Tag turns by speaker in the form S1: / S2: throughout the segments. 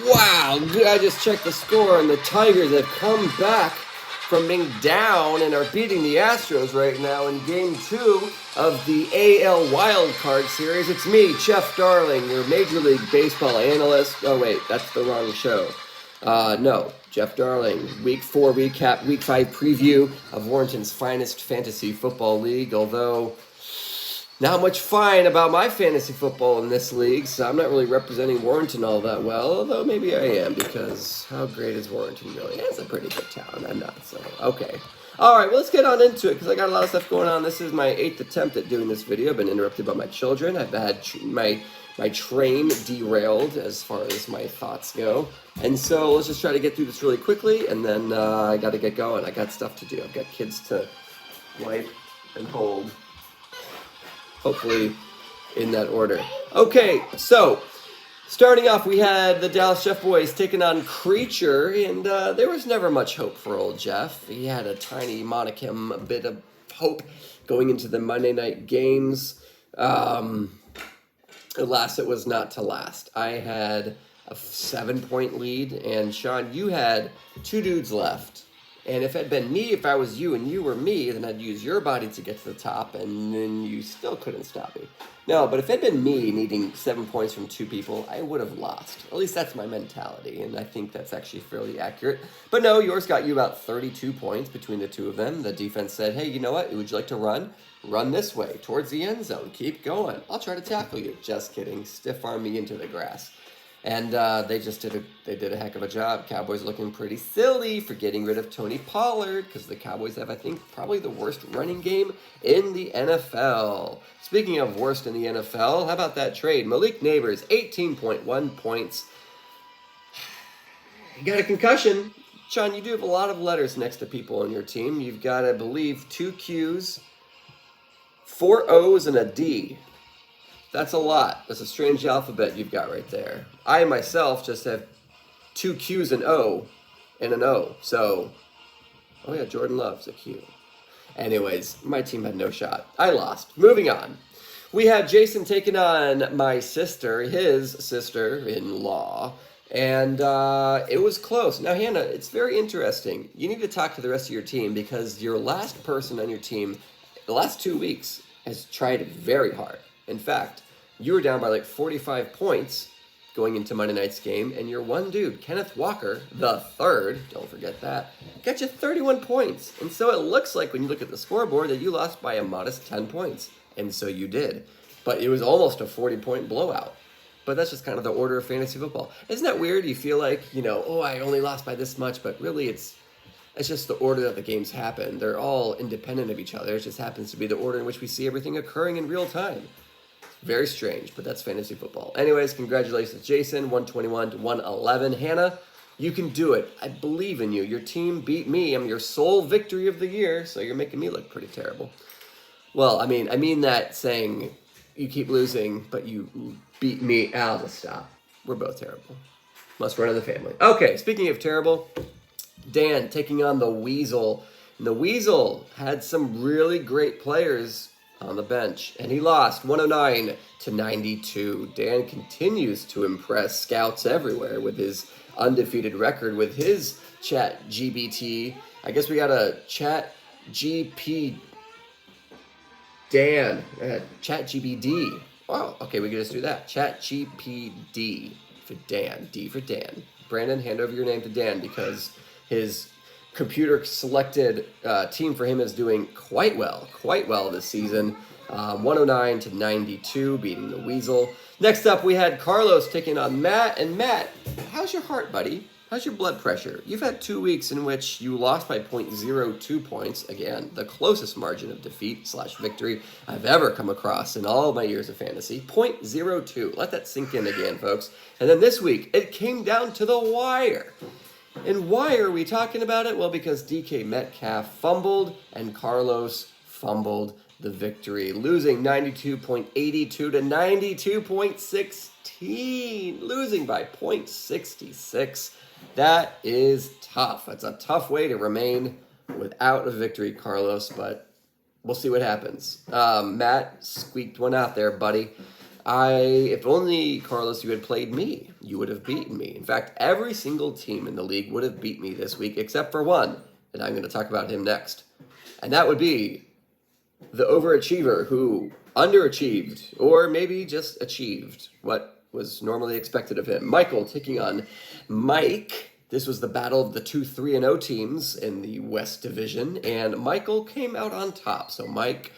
S1: Wow, I just checked the score, and the Tigers have come back from being down and are beating the Astros right now in Game 2 of the AL Wild Card Series. It's me, Jeff Darling, your Major League Baseball analyst. Oh, wait, that's the wrong show. No, Jeff Darling, Week 4 recap, Week 5 preview of Warrenton's finest fantasy football league, although not much fine about my fantasy football in this league, so I'm not really representing Warrenton all that well, although maybe I am, because how great is Warrenton really? It's a pretty good town. I'm not, so okay. Alright, well, let's get on into it, because I got a lot of stuff going on. This is my 8th attempt at doing this video. I've been interrupted by my children. I've had my train derailed as far as my thoughts go. And so let's just try to get through this really quickly, and then I got to get going. I got stuff to do. I've got kids to wipe and hold. Hopefully in that order. Okay, so starting off, we had the Dallas Jeff Boys taking on Creature, and there was never much hope for old Jeff. He had a tiny modicum, a bit of hope going into the Monday night games. Alas, it was not to last. I had a 7-point lead, and Sean, you had 2 dudes left. And if it had been me, if I was you and you were me, then I'd use your body to get to the top, and then you still couldn't stop me. No, but if it had been me needing 7 points from 2 people, I would have lost. At least that's my mentality, and I think that's actually fairly accurate. But no, yours got you about 32 points between the two of them. The defense said, hey, you know what? Would you like to run? Run this way, towards the end zone. Keep going. I'll try to tackle you. Just kidding. Stiff arm me into the grass. And they did a heck of a job. Cowboys looking pretty silly for getting rid of Tony Pollard, because the Cowboys have, I think, probably the worst running game in the NFL. Speaking of worst in the NFL, how about that trade? Malik Neighbors, 18.1 points. You got a concussion. Sean, you do have a lot of letters next to people on your team. You've got, I believe, 2 Qs, 4 O's, and a D. That's a lot. That's a strange alphabet you've got right there. I myself just have 2 Q's and O and an O. So, oh yeah, Jordan Love's a Q. Anyways, my team had no shot. I lost. Moving on. We have Jason taking on my sister, his sister-in-law, and it was close. Now, Hannah, it's very interesting. You need to talk to the rest of your team, because your last person on your team, the last 2 weeks, has tried very hard. In fact, you were down by like 45 points going into Monday night's game, and your one dude, Kenneth Walker, the third, don't forget that, got you 31 points. And so it looks like when you look at the scoreboard that you lost by a modest 10 points. And so you did. But it was almost a 40-point blowout. But that's just kind of the order of fantasy football. Isn't that weird? You feel like, oh, I only lost by this much, but really it's just the order that the games happen. They're all independent of each other. It just happens to be the order in which we see everything occurring in real time. Very strange, but that's fantasy football. Anyways, congratulations, Jason, 121 to 111. Hannah, you can do it. I believe in you. Your team beat me. I'm your sole victory of the year, so you're making me look pretty terrible. Well, I mean that saying you keep losing, but you beat me. I'll just stop. We're both terrible. Must run in the family. Okay, speaking of terrible, Dan taking on the Weasel. And the Weasel had some really great players on the bench, and he lost 109 to 92. Dan continues to impress scouts everywhere with his undefeated record with his Chat GBT. I guess we got a Chat GP Dan, Chat GBD. Wow, okay, we can just do that. Chat GPD for Dan, D for Dan. Brandon, hand over your name to Dan, because his computer selected team for him is doing quite well this season. 109 to 92, beating the Weasel. Next up, we had Carlos taking on Matt. And Matt, how's your heart, buddy? How's your blood pressure? You've had 2 weeks in which you lost by 0.02 points. Again, the closest margin of defeat / victory I've ever come across in all of my years of fantasy. 0.02. Let that sink in again, folks. And then this week, it came down to the wire. And why are we talking about it? Well, because DK Metcalf fumbled and Carlos fumbled the victory, losing 92.82 to 92.16, losing by 0.66. That is tough. That's a tough way to remain without a victory, Carlos, but we'll see what happens. Matt squeaked one out there, buddy. If only, Carlos, you had played me, you would have beaten me. In fact, every single team in the league would have beat me this week, except for one, and I'm going to talk about him next. And that would be the overachiever who underachieved, or maybe just achieved what was normally expected of him. Michael taking on Mike. This was the battle of the 2 3-0 teams in the West Division, and Michael came out on top. So Mike,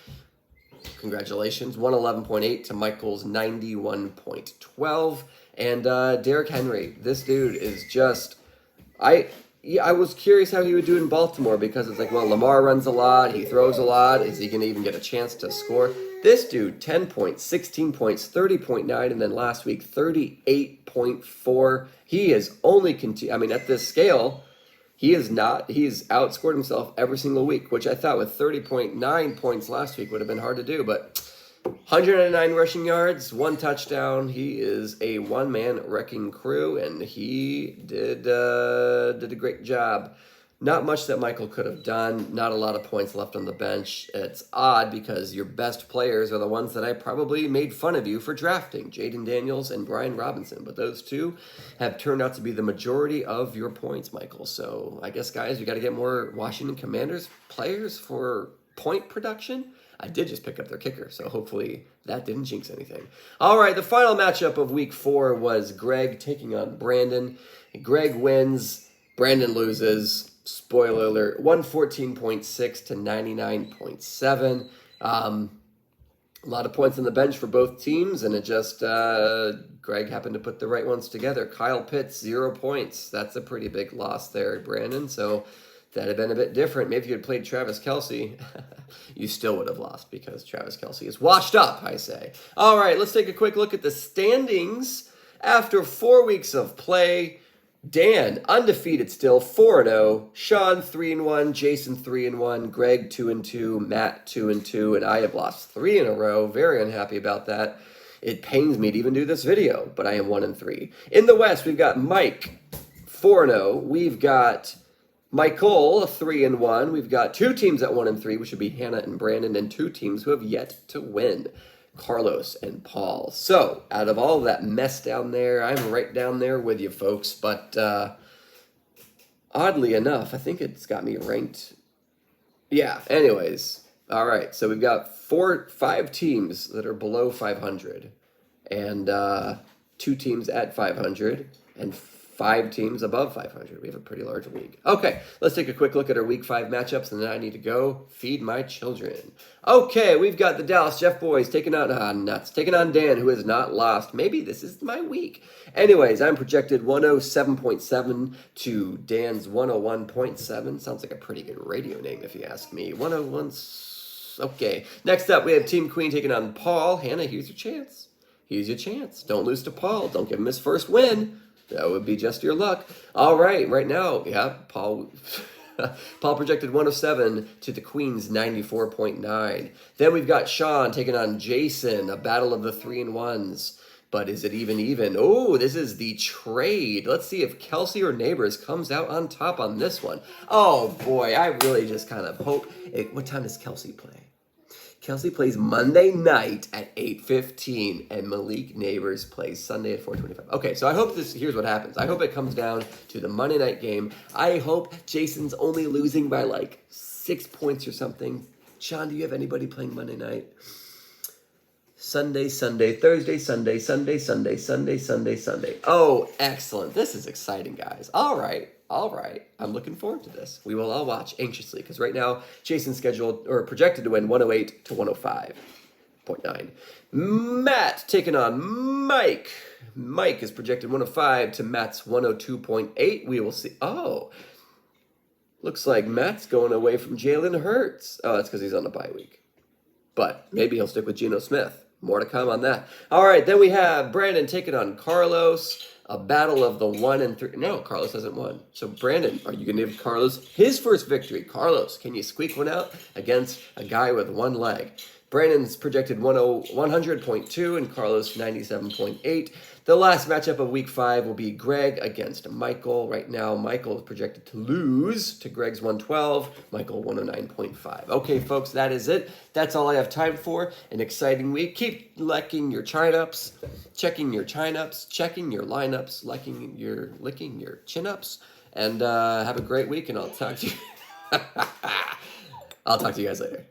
S1: congratulations, 111.8 to Michael's 91.12. And Derrick Henry, this dude is just, I was curious how he would do in Baltimore, because it's like, well, Lamar runs a lot, he throws a lot, is he going to even get a chance to score? This dude, 10 points, 16 points, 30.9, and then last week, 38.4. He is only, at this scale, he's outscored himself every single week, which I thought with 30.9 points last week would have been hard to do, but 109 rushing yards, 1 touchdown. He is a one-man wrecking crew, and he did a great job. Not much that Michael could have done. Not a lot of points left on the bench. It's odd because your best players are the ones that I probably made fun of you for drafting, Jaden Daniels and Brian Robinson. But those two have turned out to be the majority of your points, Michael. So I guess, guys, we got to get more Washington Commanders players for point production. I did just pick up their kicker, so hopefully that didn't jinx anything. All right, the final matchup of week 4 was Greg taking on Brandon. Greg wins, Brandon loses. Spoiler alert, 114.6 to 99.7. A lot of points on the bench for both teams, and it just, Greg happened to put the right ones together. Kyle Pitts, 0 points. That's a pretty big loss there, Brandon. So that'd have been a bit different. Maybe if you had played Travis Kelce, you still would have lost, because Travis Kelce is washed up, I say. All right, let's take a quick look at the standings. After 4 weeks of play, Dan, undefeated still, 4-0. Sean, 3-1. Jason, 3-1. Greg, 2-2. Matt, 2-2. And I have lost 3 in a row. Very unhappy about that. It pains me to even do this video, but I am 1-3. In the West, we've got Mike, 4-0. We've got Michael, 3-1. We've got 2 teams at 1-3, which would be Hannah and Brandon, and 2 teams who have yet to win, Carlos and Paul. So, out of all that mess down there, I'm right down there with you folks, but oddly enough, I think it's got me ranked. Yeah, anyways. All right, so we've got 5 teams that are below 500, and 2 teams at 500, and 5 teams above 500. We have a pretty large league. Okay, let's take a quick look at our Week 5 matchups, and then I need to go feed my children. Okay, we've got the Dallas Jeff boys taking on Dan, who has not lost. Maybe this is my week. Anyways, I'm projected 107.7 to Dan's 101.7. Sounds like a pretty good radio name if you ask me. 101. Okay, next up we have Team Queen taking on Paul. Hannah, here's your chance. Here's your chance. Don't lose to Paul. Don't give him his first win. That would be just your luck. All right, right now, yeah, Paul projected 107 to the Queen's 94.9. Then we've got Sean taking on Jason, a battle of the 3-1s. But is it even? Oh, this is the trade. Let's see if Kelsey or Neighbors comes out on top on this one. Oh, boy, I really just kind of hope. What time does Kelsey play? Kelsey plays Monday night at 8:15, and Malik Neighbors plays Sunday at 4:25. Okay, so I hope here's what happens. I hope it comes down to the Monday night game. I hope Jason's only losing by like 6 points or something. Sean, do you have anybody playing Monday night? Sunday, Thursday, Sunday. Oh, excellent. This is exciting, guys. All right. I'm looking forward to this. We will all watch anxiously, because right now, Jason's scheduled or projected to win 108 to 105.9. Matt taking on Mike. Mike is projected 105 to Matt's 102.8. We will see. Oh, looks like Matt's going away from Jalen Hurts. Oh, that's because he's on a bye week. But maybe he'll stick with Geno Smith. More to come on that. All right, then we have Brandon taking on Carlos. A battle of the 1 and 3. No, Carlos hasn't won. So, Brandon, are you going to give Carlos his first victory? Carlos, can you squeak one out against a guy with one leg? Brandon's projected 100.2 and Carlos 97.8. The last matchup of week 5 will be Greg against Michael. Right now, Michael is projected to lose to Greg's 112, Michael 109.5. Okay, folks, that is it. That's all I have time for. An exciting week. Keep licking your chin-ups, checking your chin-ups, checking your lineups, licking your chin-ups, and have a great week, and I'll talk to you. I'll talk to you guys later.